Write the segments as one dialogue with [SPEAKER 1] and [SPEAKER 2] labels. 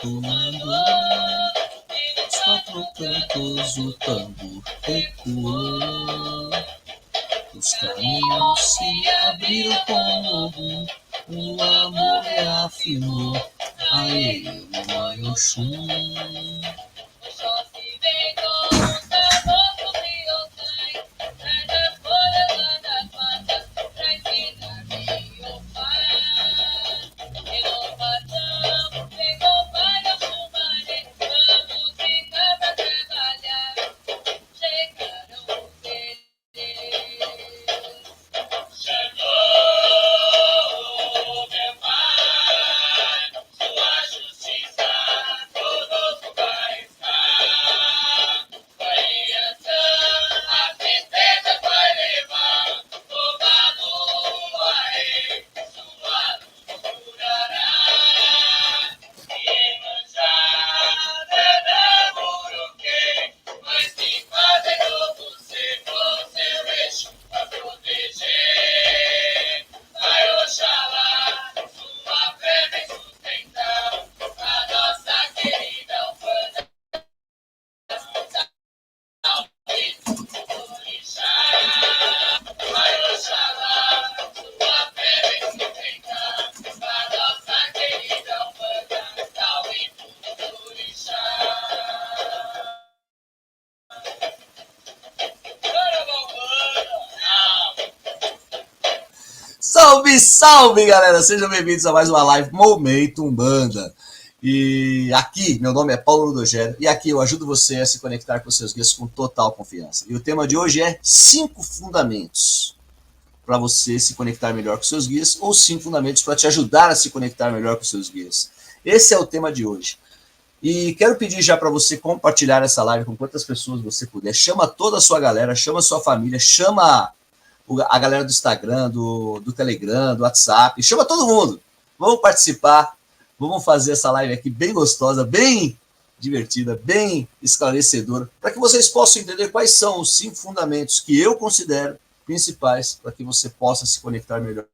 [SPEAKER 1] soando. Os quatro cantos o tambor ecoou. Os caminhos se abriram com louvor, o amor reafirmou. Aê, mamãe Oxum. Salve, salve, galera! Sejam bem-vindos a mais uma live Momento Umbanda. E aqui, meu nome é Paulo Ludogério, e aqui eu ajudo você a se conectar com seus guias com total confiança. E o tema de hoje é 5 fundamentos para você se conectar melhor com seus guias, ou 5 fundamentos para te ajudar a se conectar melhor com seus guias. Esse é o tema de hoje. E quero pedir já para você compartilhar essa live com quantas pessoas você puder. Chama toda a sua galera, chama a sua família, chama a galera do Instagram, do Telegram, do WhatsApp, chama todo mundo. Vamos participar, vamos fazer essa live aqui bem gostosa, bem divertida, bem esclarecedora, para que vocês possam entender quais são os 5 fundamentos que eu considero principais para que você possa se conectar melhor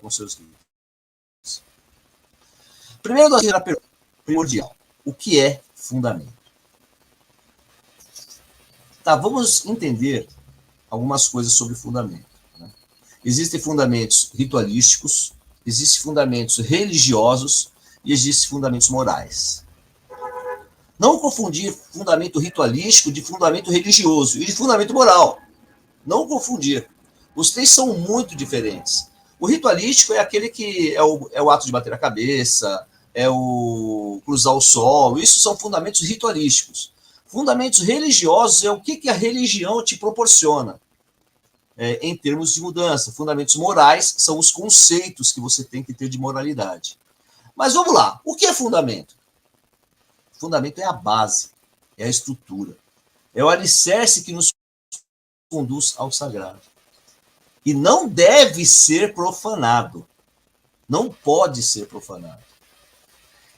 [SPEAKER 1] com seus guias. Primeiro, a pergunta primordial: o que é fundamento? Tá, vamos entender algumas coisas sobre fundamento. Né? Existem fundamentos ritualísticos, existem fundamentos religiosos e existem fundamentos morais. Não confundir fundamento ritualístico de fundamento religioso e de fundamento moral. Não confundir. Os três são muito diferentes. O ritualístico é aquele que é o ato de bater a cabeça, é o cruzar o solo. Isso são fundamentos ritualísticos. Fundamentos religiosos é o que a religião te proporciona em termos de mudança. Fundamentos morais são os conceitos que você tem que ter de moralidade. Mas vamos lá, o que é fundamento? Fundamento é a base, é a estrutura, é o alicerce que nos conduz ao sagrado. E não deve ser profanado, não pode ser profanado.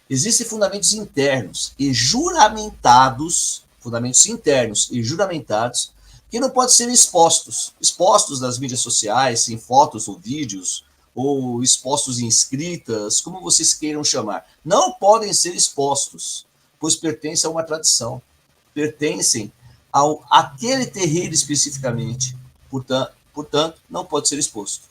[SPEAKER 1] Existem fundamentos internos e juramentados, fundamentos internos e juramentados, que não podem ser expostos nas mídias sociais, em fotos ou vídeos, ou expostos em escritas, como vocês queiram chamar. Não podem ser expostos, pois pertencem a uma tradição, pertencem àquele terreiro especificamente, portanto, não pode ser exposto.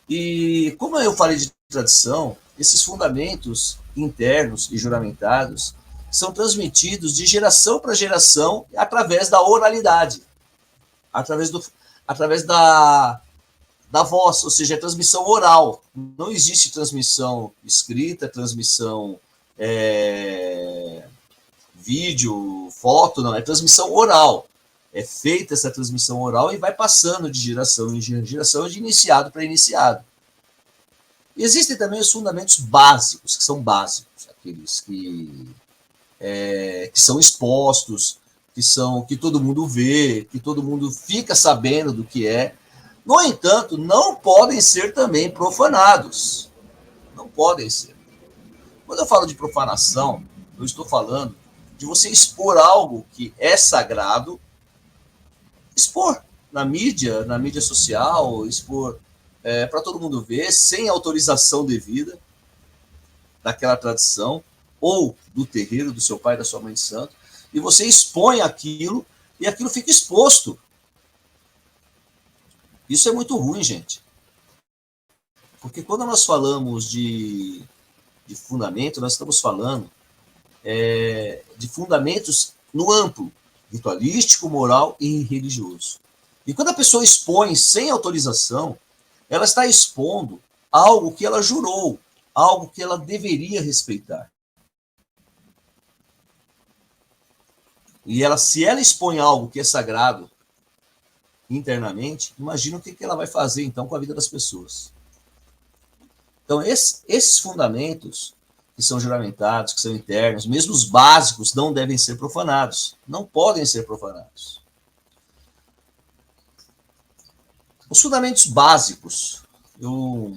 [SPEAKER 1] E como eu falei de tradição, esses fundamentos internos e juramentados são transmitidos de geração para geração através da oralidade, através da voz, ou seja, a transmissão oral. Não existe transmissão escrita, transmissão vídeo, foto, não, é transmissão oral. É feita essa transmissão oral e vai passando de geração em geração, de iniciado para iniciado. Existem também os fundamentos básicos, que são básicos, aqueles que são expostos, que todo mundo vê, que todo mundo fica sabendo do que é. No entanto, não podem ser também profanados. Não podem ser. Quando eu falo de profanação, eu estou falando de você expor algo que é sagrado, expor na mídia social, expor para todo mundo ver, sem autorização devida daquela tradição, ou do terreiro do seu pai, da sua mãe de santo, e você expõe aquilo, e aquilo fica exposto. Isso é muito ruim, gente. Porque quando nós falamos de fundamento, nós estamos falando de fundamentos no amplo, ritualístico, moral e religioso. E quando a pessoa expõe sem autorização, ela está expondo algo que ela jurou, algo que ela deveria respeitar. E ela, se ela expõe algo que é sagrado internamente, imagina o que ela vai fazer então com a vida das pessoas. Então, esses fundamentos que são juramentados, que são internos, mesmo os básicos, não devem ser profanados. Não podem ser profanados. Os fundamentos básicos, eu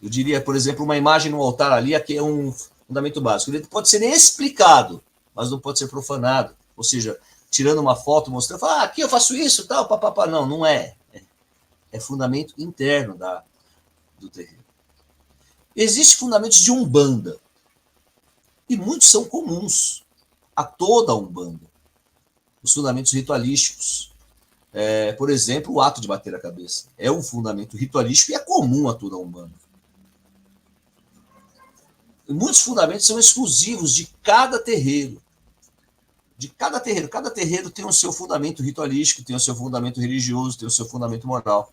[SPEAKER 1] diria, por exemplo, uma imagem no altar ali, aqui é um fundamento básico. Ele pode ser explicado, mas não pode ser profanado. Ou seja, tirando uma foto, mostrando, aqui eu faço isso, tal, papapá. Não, não é. É fundamento interno do terreiro. Existem fundamentos de Umbanda, e muitos são comuns a toda a Umbanda. Os fundamentos ritualísticos. Por exemplo, o ato de bater a cabeça. É um fundamento ritualístico e é comum a toda a Umbanda. E muitos fundamentos são exclusivos de cada terreiro. De cada terreiro. Cada terreiro tem o seu fundamento ritualístico, tem o seu fundamento religioso, tem o seu fundamento moral.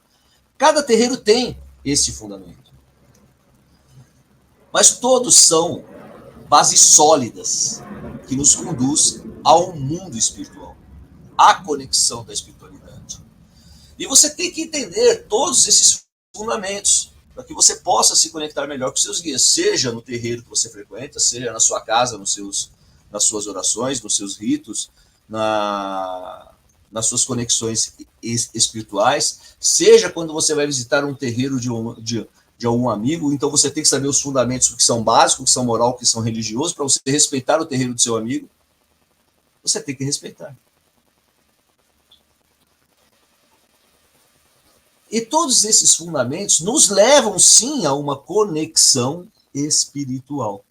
[SPEAKER 1] Cada terreiro tem esse fundamento. Mas todos são bases sólidas que nos conduz ao mundo espiritual, à conexão da espiritualidade. E você tem que entender todos esses fundamentos para que você possa se conectar melhor com seus guias, seja no terreiro que você frequenta, seja na sua casa, nas suas orações, nos seus ritos, nas suas conexões espirituais, seja quando você vai visitar um terreiro de algum amigo, então você tem que saber os fundamentos que são básicos, que são moral, que são religiosos, para você respeitar o terreiro do seu amigo. Você tem que respeitar. E todos esses fundamentos nos levam, sim, a uma conexão espiritual.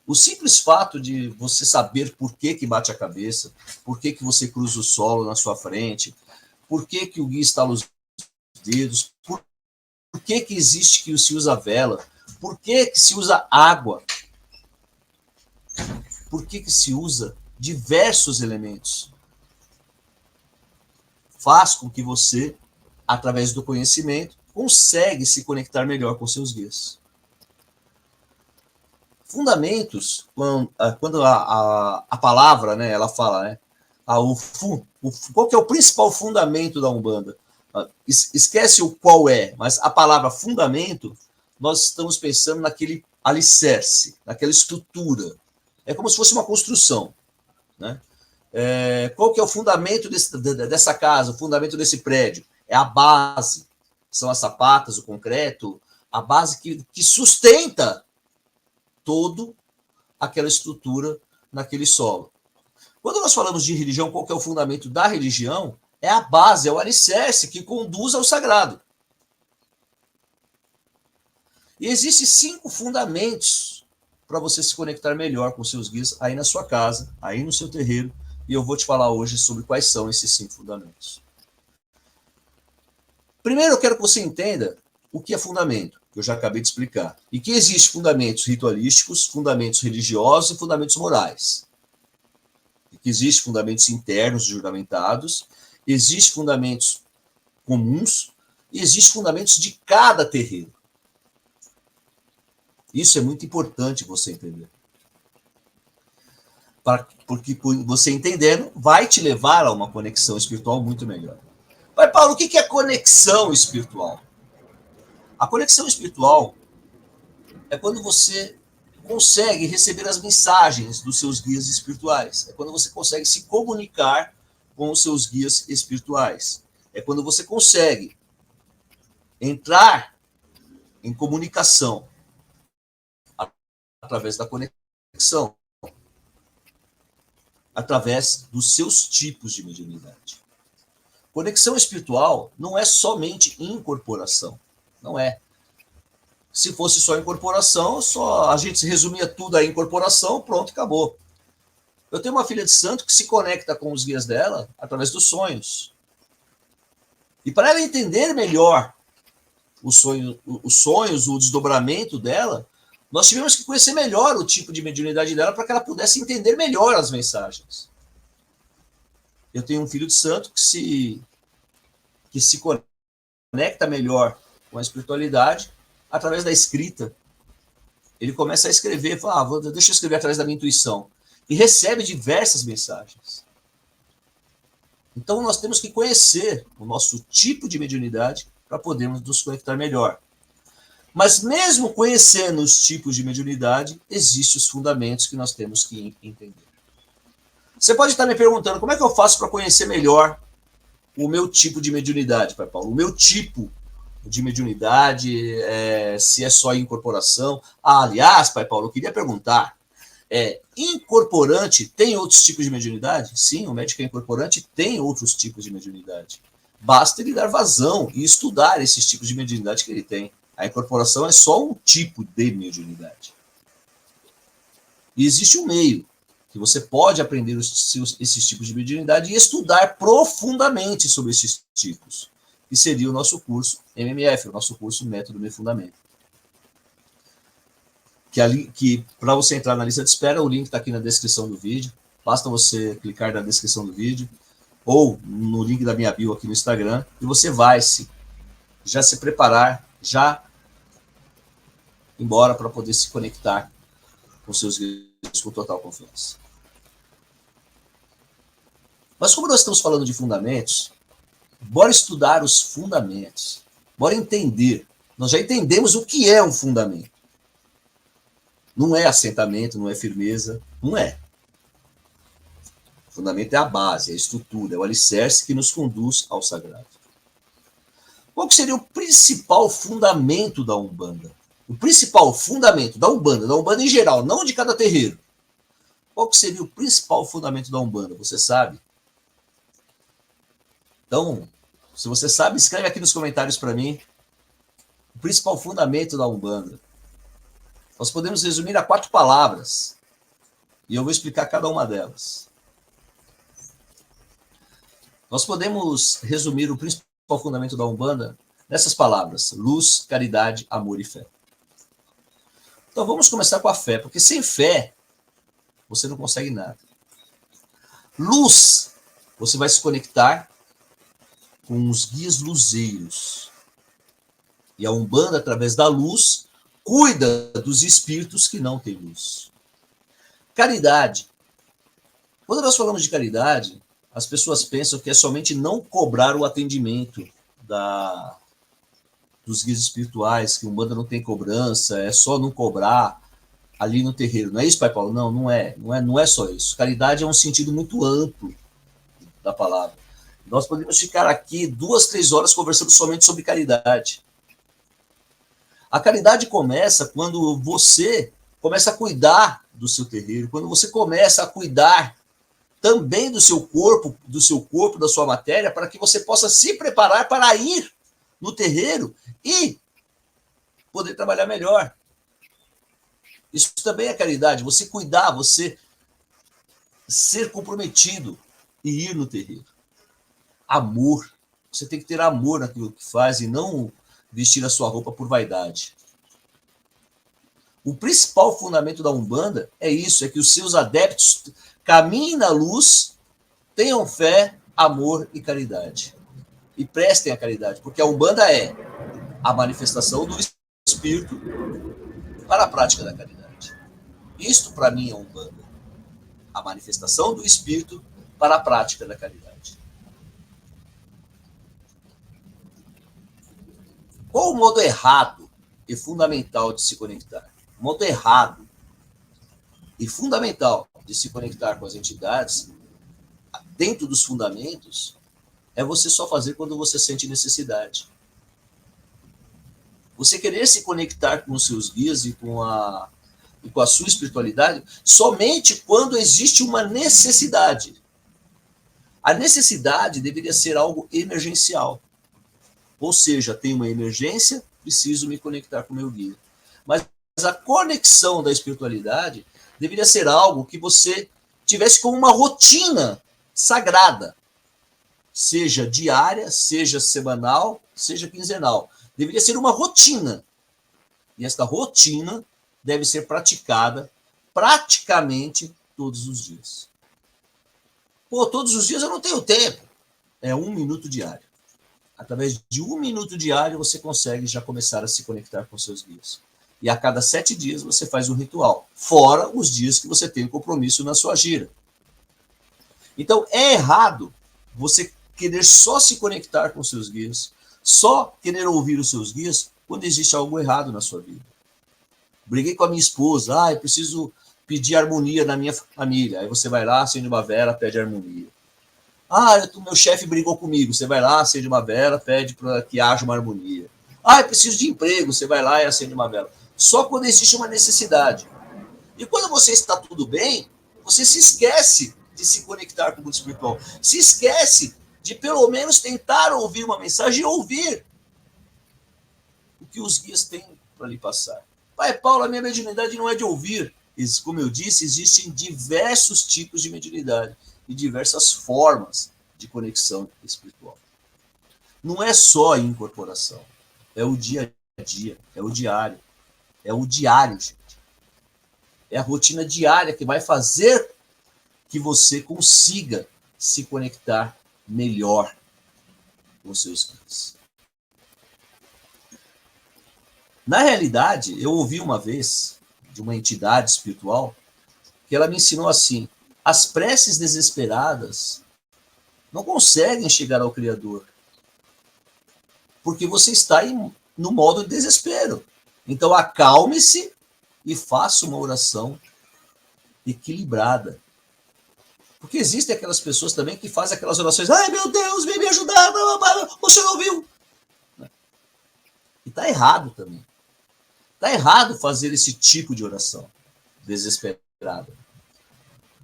[SPEAKER 1] O simples fato de você saber por que bate a cabeça, por que você cruza o solo na sua frente, por que o guia estala os dedos, por que existe que se usa vela, por que se usa água, por que se usa diversos elementos, faz com que você, através do conhecimento, consegue se conectar melhor com seus guias. Fundamentos, quando a palavra, né, ela fala, né, qual que é o principal fundamento da Umbanda? Esquece o qual é, mas a palavra fundamento, nós estamos pensando naquele alicerce, naquela estrutura. É como se fosse uma construção, né? Qual que é o fundamento dessa casa, o fundamento desse prédio? É a base, são as sapatas, o concreto, a base que sustenta toda aquela estrutura naquele solo. Quando nós falamos de religião, qual que é o fundamento da religião? É a base, é o alicerce que conduz ao sagrado. E existem 5 fundamentos para você se conectar melhor com seus guias aí na sua casa, aí no seu terreiro, e eu vou te falar hoje sobre quais são esses 5 fundamentos. Primeiro, eu quero que você entenda o que é fundamento, que eu já acabei de explicar, e que existem fundamentos ritualísticos, fundamentos religiosos e fundamentos morais. E que existem fundamentos internos juramentados, existem fundamentos comuns e existem fundamentos de cada terreiro. Isso é muito importante você entender. Porque você entendendo vai te levar a uma conexão espiritual muito melhor. Pai Paulo, o que é conexão espiritual? A conexão espiritual é quando você consegue receber as mensagens dos seus guias espirituais. É quando você consegue se comunicar com os seus guias espirituais. É quando você consegue entrar em comunicação através da conexão, através dos seus tipos de mediunidade. Conexão espiritual não é somente incorporação. Não é. Se fosse só incorporação, só a gente resumia tudo à incorporação, pronto, acabou. Eu tenho uma filha de santo que se conecta com os guias dela através dos sonhos. E para ela entender melhor os sonhos, o desdobramento dela, nós tivemos que conhecer melhor o tipo de mediunidade dela para que ela pudesse entender melhor as mensagens. Eu tenho um filho de santo que se conecta melhor com a espiritualidade através da escrita. Ele começa a escrever, fala, deixa eu escrever através da minha intuição. E recebe diversas mensagens. Então, nós temos que conhecer o nosso tipo de mediunidade para podermos nos conectar melhor. Mas mesmo conhecendo os tipos de mediunidade, existem os fundamentos que nós temos que entender. Você pode estar me perguntando, como é que eu faço para conhecer melhor o meu tipo de mediunidade, Pai Paulo? O meu tipo de mediunidade, se é só incorporação. Aliás, Pai Paulo, eu queria perguntar, incorporante tem outros tipos de mediunidade? Sim, o médico incorporante tem outros tipos de mediunidade. Basta ele dar vazão e estudar esses tipos de mediunidade que ele tem. A incorporação é só um tipo de mediunidade. E existe um meio que você pode aprender esses tipos de mediunidade e estudar profundamente sobre esses tipos, que seria o nosso curso MMF, o nosso curso Método Me Fundamento. Que para você entrar na lista de espera, o link está aqui na descrição do vídeo. Basta você clicar na descrição do vídeo ou no link da minha bio aqui no Instagram e você vai já se preparar, já embora para poder se conectar com seus guias com total confiança. Mas como nós estamos falando de fundamentos, bora estudar os fundamentos. Bora entender. Nós já entendemos o que é um fundamento. Não é assentamento, não é firmeza, não é. O fundamento é a base, é a estrutura, é o alicerce que nos conduz ao sagrado. Qual que seria o principal fundamento da Umbanda? O principal fundamento da Umbanda em geral, não de cada terreiro. Qual que seria o principal fundamento da Umbanda? Você sabe? Então, se você sabe, escreve aqui nos comentários para mim o principal fundamento da Umbanda. Nós podemos resumir a 4 palavras. E eu vou explicar cada uma delas. Nós podemos resumir o principal fundamento da Umbanda nessas palavras: luz, caridade, amor e fé. Então vamos começar com a fé, porque sem fé você não consegue nada. Luz, você vai se conectar com os guias luzeiros. E a Umbanda, através da luz, cuida dos espíritos que não têm luz. Caridade. Quando nós falamos de caridade, as pessoas pensam que é somente não cobrar o atendimento dos guias espirituais, que Umbanda não tem cobrança, é só não cobrar ali no terreiro. Não é isso, Pai Paulo? Não, não é só isso. Caridade é um sentido muito amplo da palavra. Nós podemos ficar aqui 2, 3 horas conversando somente sobre caridade. A caridade começa quando você começa a cuidar do seu terreiro, quando você começa a cuidar também do seu corpo, da sua matéria, para que você possa se preparar para ir no terreiro e poder trabalhar melhor. Isso também é caridade, você cuidar, você ser comprometido e ir no terreiro. Amor. Você tem que ter amor naquilo que faz e não vestir a sua roupa por vaidade. O principal fundamento da Umbanda é isso, é que os seus adeptos caminhem na luz, tenham fé, amor e caridade. E prestem a caridade, porque a Umbanda é a manifestação do Espírito para a prática da caridade. Isto, para mim, é Umbanda. A manifestação do Espírito para a prática da caridade. Qual o modo errado e fundamental de se conectar? O modo errado e fundamental de se conectar com as entidades, dentro dos fundamentos, é você só fazer quando você sente necessidade. Você querer se conectar com os seus guias e com a sua espiritualidade somente quando existe uma necessidade. A necessidade deveria ser algo emergencial. Ou seja, tem uma emergência, preciso me conectar com o meu guia. Mas a conexão da espiritualidade deveria ser algo que você tivesse como uma rotina sagrada. Seja diária, seja semanal, seja quinzenal. Deveria ser uma rotina. E esta rotina deve ser praticada praticamente todos os dias. Pô, todos os dias eu não tenho tempo. É 1 minuto diário. Através de 1 minuto diário, você consegue já começar a se conectar com seus guias. E a cada 7 dias você faz um ritual. Fora os dias que você tem compromisso na sua gira. Então, é errado você querer só se conectar com seus guias, só querer ouvir os seus guias, quando existe algo errado na sua vida. Briguei com a minha esposa, eu preciso pedir harmonia na minha família. Aí você vai lá, acende uma vela, pede harmonia. Meu chefe brigou comigo. Você vai lá, acende uma vela, pede para que haja uma harmonia. Eu preciso de emprego. Você vai lá e acende uma vela. Só quando existe uma necessidade. E quando você está tudo bem, você se esquece de se conectar com o mundo espiritual. Se esquece de pelo menos tentar ouvir uma mensagem e ouvir o que os guias têm para lhe passar. Pai Paulo, a minha mediunidade não é de ouvir. Como eu disse, existem diversos tipos de mediunidade e diversas formas de conexão espiritual. Não é só a incorporação, é o dia a dia, é o diário. É o diário, gente. É a rotina diária que vai fazer que você consiga se conectar melhor com seus guias. Na realidade, eu ouvi uma vez de uma entidade espiritual que ela me ensinou assim: as preces desesperadas não conseguem chegar ao Criador, porque você está no modo de desespero. Então acalme-se e faça uma oração equilibrada. Porque existem aquelas pessoas também que fazem aquelas orações: ai meu Deus, vem me ajudar, você não viu. E está errado também. Está errado fazer esse tipo de oração desesperada.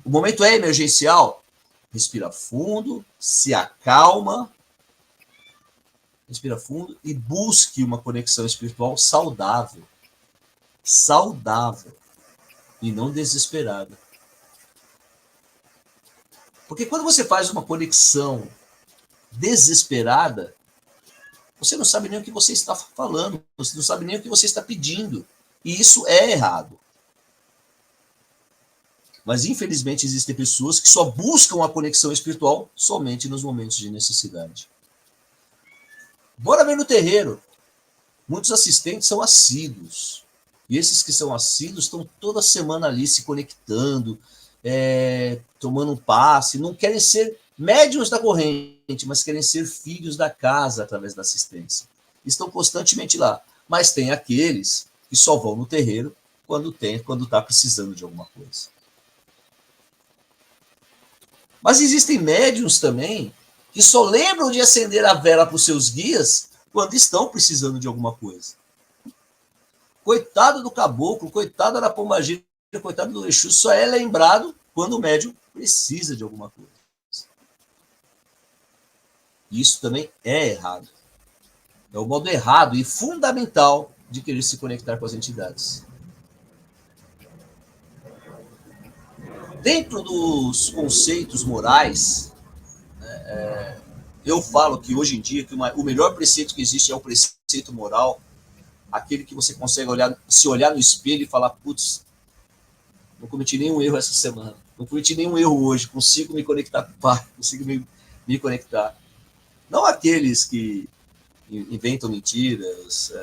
[SPEAKER 1] O momento é emergencial. Respira fundo, se acalma, respira fundo e busque uma conexão espiritual saudável. Saudável. E não desesperada. Porque quando você faz uma conexão desesperada, você não sabe nem o que você está falando, você não sabe nem o que você está pedindo. E isso é errado. Mas, infelizmente, existem pessoas que só buscam a conexão espiritual somente nos momentos de necessidade. Bora ver no terreiro. Muitos assistentes são assíduos. E esses que são assíduos estão toda semana ali se conectando, tomando um passe. Não querem ser médiuns da corrente, mas querem ser filhos da casa através da assistência. Estão constantemente lá. Mas tem aqueles que só vão no terreiro quando está precisando de alguma coisa. Mas existem médiuns também que só lembram de acender a vela para os seus guias quando estão precisando de alguma coisa. Coitado do caboclo, coitado da pombagira, coitado do Exu, só é lembrado quando o médium precisa de alguma coisa. Isso também é errado. É o modo errado e fundamental de querer se conectar com as entidades. Dentro dos conceitos morais, eu falo que hoje em dia que o melhor preceito que existe é o preceito moral, aquele que você consegue se olhar no espelho e falar: putz, não cometi nenhum erro essa semana, não cometi nenhum erro hoje, consigo me conectar com o Pai, consigo me conectar. Não aqueles que inventam mentiras,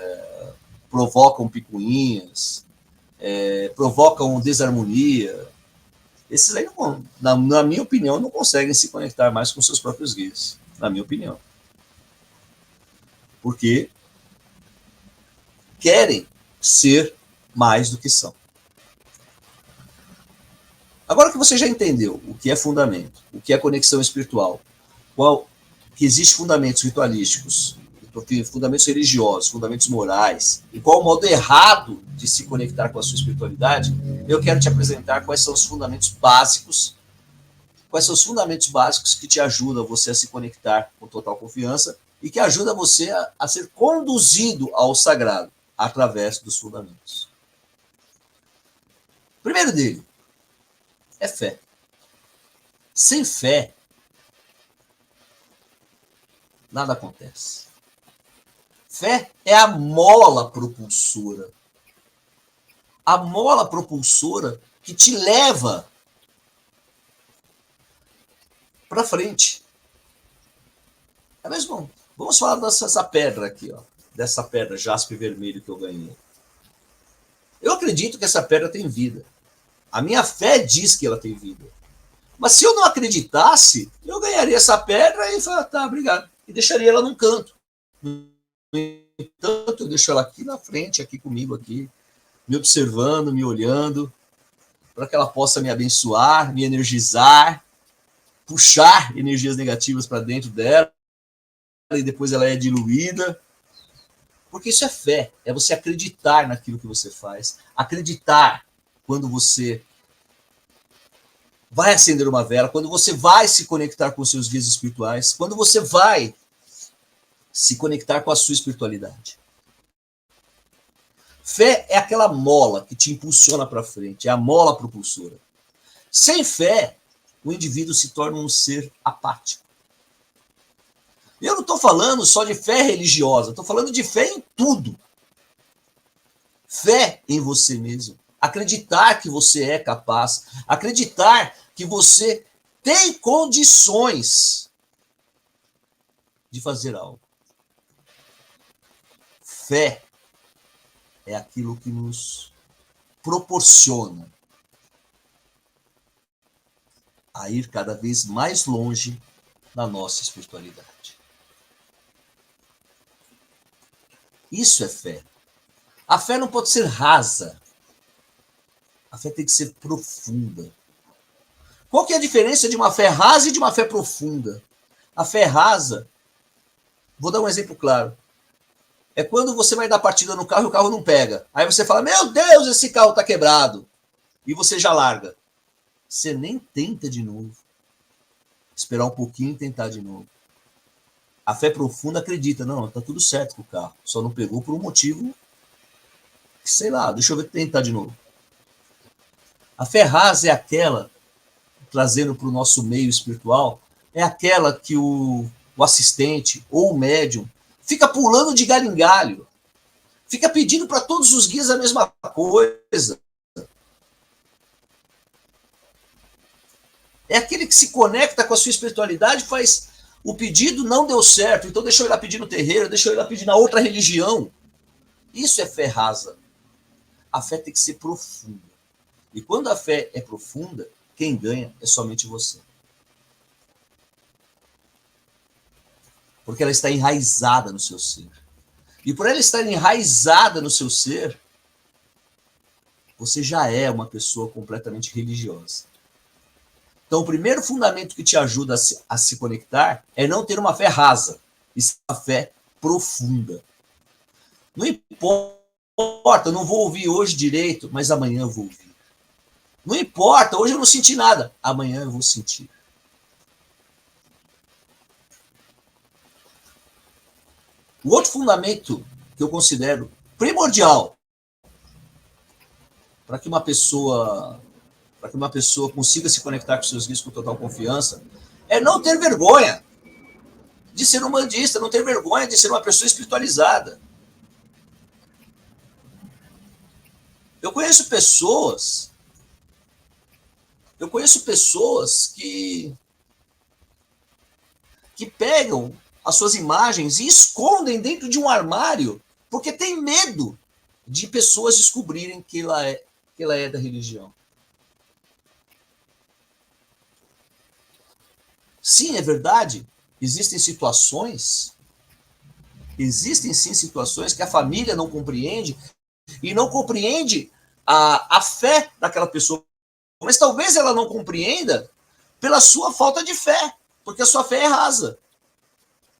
[SPEAKER 1] provocam picuinhas, provocam desarmonia. Esses aí, na minha opinião, não conseguem se conectar mais com seus próprios guias. Na minha opinião. Porque querem ser mais do que são. Agora que você já entendeu o que é fundamento, o que é conexão espiritual, que existem fundamentos ritualísticos, fundamentos religiosos, fundamentos morais, e qual o modo errado de se conectar com a sua espiritualidade, eu quero te apresentar quais são os fundamentos básicos quais são os fundamentos básicos que te ajudam você a se conectar com total confiança e que ajuda você a ser conduzido ao sagrado através dos fundamentos. O primeiro dele é fé. Sem fé, nada acontece. Fé é a mola propulsora. A mola propulsora que te leva para frente. É mesmo? Vamos falar dessa pedra aqui, ó, dessa pedra jaspe vermelho que eu ganhei. Eu acredito que essa pedra tem vida. A minha fé diz que ela tem vida. Mas se eu não acreditasse, eu ganharia essa pedra e falaria, tá, obrigado. E deixaria ela num canto. No entanto, eu deixo ela aqui na frente, aqui comigo, aqui, me observando, me olhando, para que ela possa me abençoar, me energizar, puxar energias negativas para dentro dela, e depois ela é diluída. Porque isso é fé, é você acreditar naquilo que você faz, acreditar quando você vai acender uma vela, quando você vai se conectar com os seus guias espirituais, quando você vai se conectar com a sua espiritualidade. Fé é aquela mola que te impulsiona para frente, é a mola propulsora. Sem fé, o indivíduo se torna um ser apático. Eu não estou falando só de fé religiosa, estou falando de fé em tudo. Fé em você mesmo. Acreditar que você é capaz. Acreditar que você tem condições de fazer algo. Fé é aquilo que nos proporciona a ir cada vez mais longe na nossa espiritualidade. Isso é fé. A fé não pode ser rasa. A fé tem que ser profunda. Qual que é a diferença de uma fé rasa e de uma fé profunda? A fé rasa, vou dar um exemplo claro. É quando você vai dar partida no carro e o carro não pega. Aí você fala, meu Deus, esse carro está quebrado. E você já larga. Você nem tenta de novo. Esperar um pouquinho e tentar de novo. A fé profunda acredita, não, está tudo certo com o carro. Só não pegou por um motivo, sei lá, deixa eu ver tentar de novo. A fé rasa é aquela, trazendo para o nosso meio espiritual, é aquela que o assistente ou o médium fica pulando de galho em galho, fica pedindo para todos os guias a mesma coisa. É aquele que se conecta com a sua espiritualidade, faz o pedido, não deu certo, então deixa eu ir lá pedir no terreiro, deixa eu ir lá pedir na outra religião. Isso é fé rasa. A fé tem que ser profunda. E quando a fé é profunda, quem ganha é somente você. Porque ela está enraizada no seu ser. E por ela estar enraizada no seu ser, você já é uma pessoa completamente religiosa. Então, o primeiro fundamento que te ajuda a se conectar é não ter uma fé rasa, e sim uma fé profunda. Não importa, eu não vou ouvir hoje direito, mas amanhã eu vou ouvir. Não importa, hoje eu não senti nada, amanhã eu vou sentir. O outro fundamento que eu considero primordial para que uma pessoa consiga se conectar com seus guias com total confiança, é não ter vergonha de ser um bandista, não ter vergonha de ser uma pessoa espiritualizada. Eu conheço pessoas que pegam as suas imagens e escondem dentro de um armário porque tem medo de pessoas descobrirem que ela é da religião. Sim, é verdade. Existem sim situações que a família não compreende e não compreende a fé daquela pessoa. Mas talvez ela não compreenda pela sua falta de fé, porque a sua fé é rasa.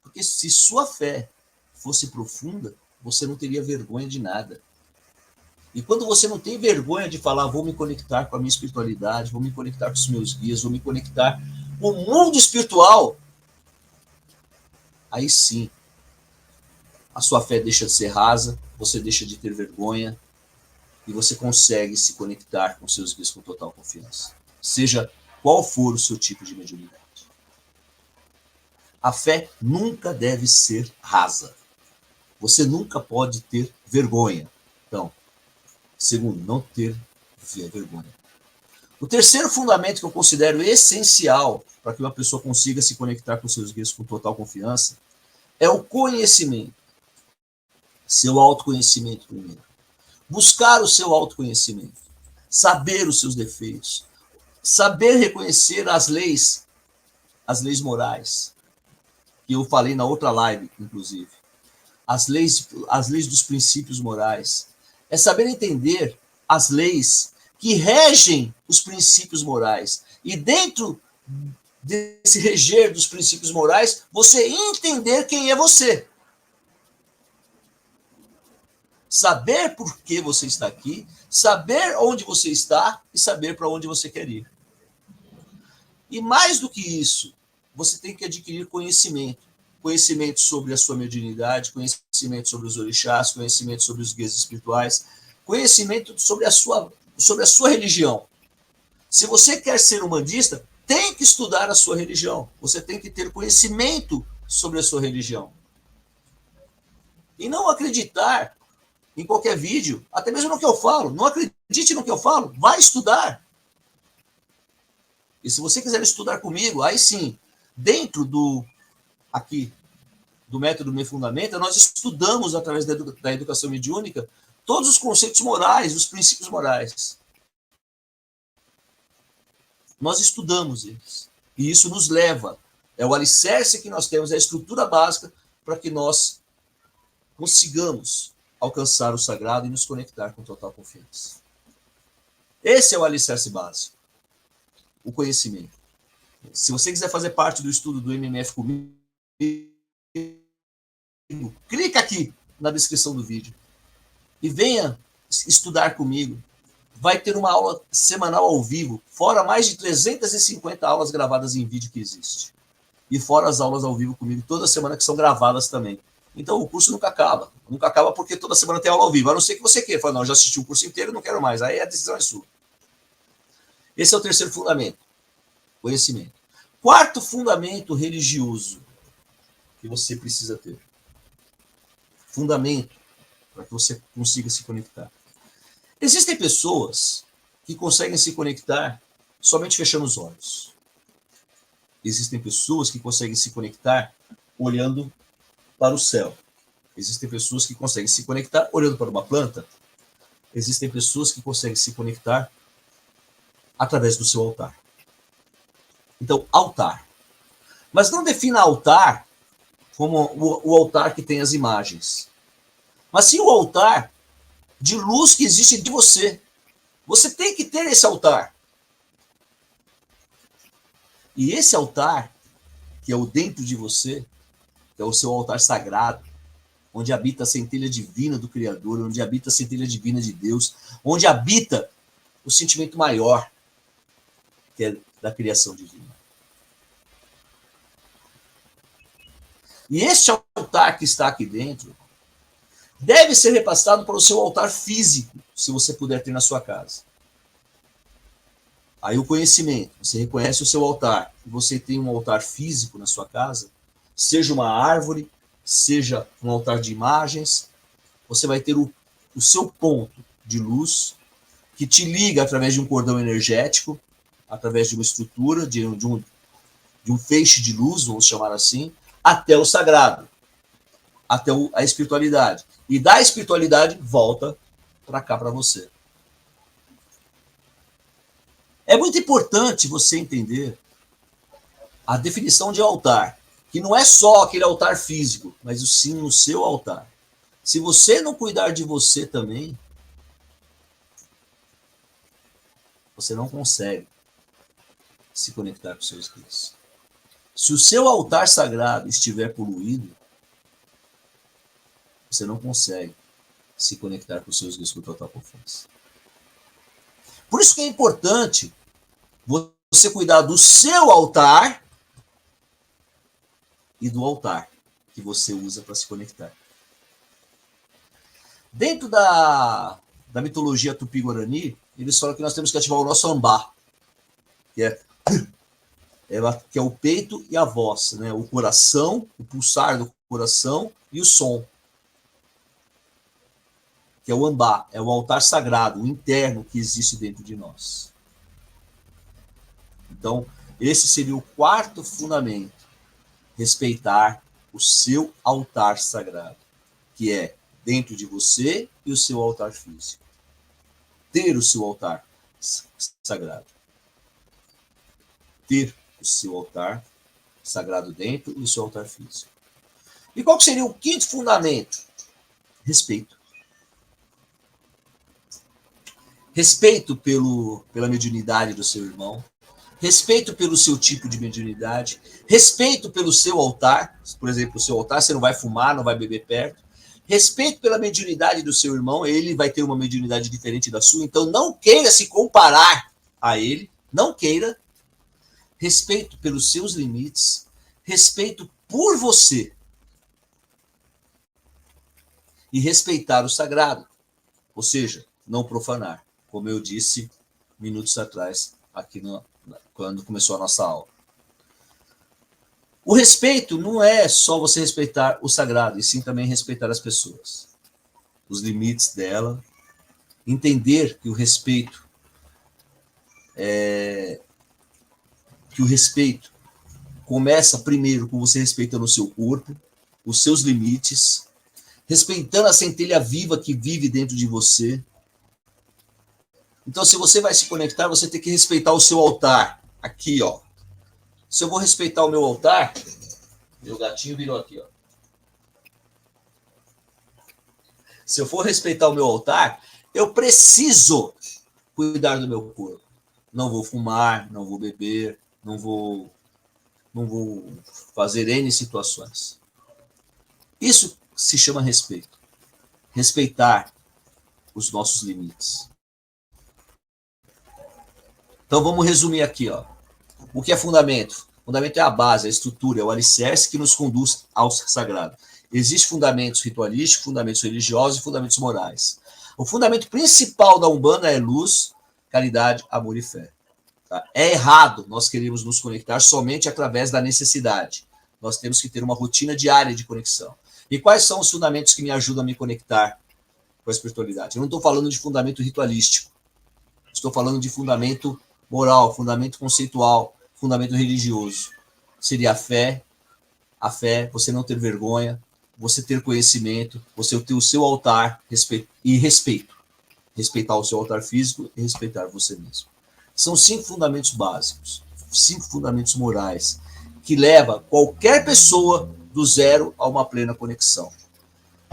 [SPEAKER 1] Porque se sua fé fosse profunda, você não teria vergonha de nada. E quando você não tem vergonha de falar, vou me conectar com a minha espiritualidade, vou me conectar com os meus guias, vou me conectar o mundo espiritual, aí sim, a sua fé deixa de ser rasa, você deixa de ter vergonha e você consegue se conectar com seus guias com total confiança. Seja qual for o seu tipo de mediunidade. A fé nunca deve ser rasa. Você nunca pode ter vergonha. Então, segundo, não ter vergonha. O terceiro fundamento que eu considero essencial para que uma pessoa consiga se conectar com seus guias com total confiança é o conhecimento. Seu autoconhecimento primeiro. Buscar o seu autoconhecimento. Saber os seus defeitos. Saber reconhecer as leis morais, que eu falei na outra live, inclusive. As leis dos princípios morais. É saber entender as leis que regem os princípios morais. E dentro desse reger dos princípios morais, você entender quem é você. Saber por que você está aqui, saber onde você está e saber para onde você quer ir. E mais do que isso, você tem que adquirir conhecimento. Conhecimento sobre a sua mediunidade, conhecimento sobre os orixás, conhecimento sobre os guias espirituais, conhecimento sobre a sua religião. Se você quer ser umbandista, tem que estudar a sua religião. Você tem que ter conhecimento sobre a sua religião. E não acreditar em qualquer vídeo, até mesmo no que eu falo. Não acredite no que eu falo, vai estudar. E se você quiser estudar comigo, aí sim, dentro do método Me Fundamenta, nós estudamos, através da educação mediúnica, todos os conceitos morais, os princípios morais. Nós estudamos eles. E isso nos leva, é o alicerce que nós temos, é a estrutura básica para que nós consigamos alcançar o sagrado e nos conectar com total confiança. Esse é o alicerce básico, o conhecimento. Se você quiser fazer parte do estudo do MMF comigo, clica aqui na descrição do vídeo e venha estudar comigo. Vai ter uma aula semanal ao vivo, fora mais de 350 aulas gravadas em vídeo que existe. E fora as aulas ao vivo comigo toda semana que são gravadas também. Então o curso nunca acaba. Nunca acaba porque toda semana tem aula ao vivo. A não ser que você queira. Fala, não, já assisti o curso inteiro, não quero mais. Aí a decisão é sua. Esse é o terceiro fundamento. Conhecimento. Quarto fundamento religioso que você precisa ter. Fundamento para que você consiga se conectar. Existem pessoas que conseguem se conectar somente fechando os olhos. Existem pessoas que conseguem se conectar olhando para o céu. Existem pessoas que conseguem se conectar olhando para uma planta. Existem pessoas que conseguem se conectar através do seu altar. Então, altar. Mas não defina altar como o altar que tem as imagens. Mas sim o altar de luz que existe de você. Você tem que ter esse altar. E esse altar, que é o dentro de você, que é o seu altar sagrado, onde habita a centelha divina do Criador, onde habita a centelha divina de Deus, onde habita o sentimento maior, que é da criação divina. E este altar que está aqui dentro deve ser repassado para o seu altar físico, se você puder ter na sua casa. Aí o conhecimento, você reconhece o seu altar, e você tem um altar físico na sua casa, seja uma árvore, seja um altar de imagens, você vai ter o seu ponto de luz que te liga através de um cordão energético, através de uma estrutura, de um feixe de luz, vamos chamar assim, até o sagrado, até a espiritualidade. E da espiritualidade volta para cá para você. É muito importante você entender a definição de altar, que não é só aquele altar físico, mas sim o seu altar. Se você não cuidar de você também, você não consegue se conectar com seus guias. Se o seu altar sagrado estiver poluído, você não consegue se conectar com os seus guias com total confiança. Por isso que é importante você cuidar do seu altar e do altar que você usa para se conectar. Dentro da mitologia tupi-guarani, eles falam que nós temos que ativar o nosso ambá, que é o peito e a voz, né? O coração, o pulsar do coração e o som, que é o ambá, é o altar sagrado, o interno que existe dentro de nós. Então, esse seria o quarto fundamento, respeitar o seu altar sagrado, que é dentro de você e o seu altar físico. Ter o seu altar sagrado. Ter o seu altar sagrado dentro e o seu altar físico. E qual seria o quinto fundamento? Respeito. Respeito pela mediunidade do seu irmão, respeito pelo seu tipo de mediunidade, respeito pelo seu altar, por exemplo, o seu altar você não vai fumar, não vai beber perto, respeito pela mediunidade do seu irmão, ele vai ter uma mediunidade diferente da sua, então não queira se comparar a ele, não queira, respeito pelos seus limites, respeito por você e respeitar o sagrado, ou seja, não profanar, como eu disse minutos atrás aqui quando começou a nossa aula. O respeito não é só você respeitar o sagrado, e sim também respeitar as pessoas, os limites dela, entender que o respeito começa primeiro com você respeitando o seu corpo, os seus limites, respeitando a centelha viva que vive dentro de você. Então, se você vai se conectar, você tem que respeitar o seu altar. Aqui, ó. Se eu vou respeitar o meu altar, meu gatinho virou aqui, ó. Se eu for respeitar o meu altar, eu preciso cuidar do meu corpo. Não vou fumar, não vou beber, não vou fazer N situações. Isso se chama respeito. Respeitar os nossos limites. Então vamos resumir aqui, ó. O que é fundamento? Fundamento é a base, a estrutura, é o alicerce que nos conduz ao sagrado. Existem fundamentos ritualísticos, fundamentos religiosos e fundamentos morais. O fundamento principal da Umbanda é luz, caridade, amor e fé. Tá? É errado nós queremos nos conectar somente através da necessidade. Nós temos que ter uma rotina diária de conexão. E quais são os fundamentos que me ajudam a me conectar com a espiritualidade? Eu não estou falando de fundamento ritualístico. Estou falando de fundamento moral, fundamento conceitual, fundamento religioso. Seria a fé, você não ter vergonha, você ter conhecimento, você ter o seu altar e respeito. Respeitar o seu altar físico e respeitar você mesmo. São 5 fundamentos básicos, 5 fundamentos morais, que leva qualquer pessoa do zero a uma plena conexão.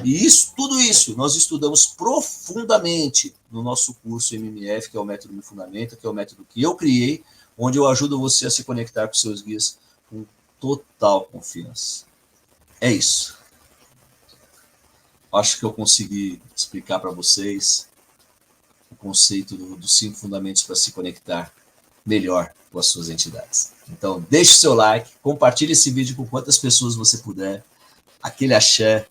[SPEAKER 1] E tudo isso nós estudamos profundamente no nosso curso MMF, que é o Método Me Fundamenta, que é o método que eu criei, onde eu ajudo você a se conectar com seus guias com total confiança. É isso. Acho que eu consegui explicar para vocês o conceito dos 5 fundamentos para se conectar melhor com as suas entidades. Então, deixe o seu like, compartilhe esse vídeo com quantas pessoas você puder. Aquele axé.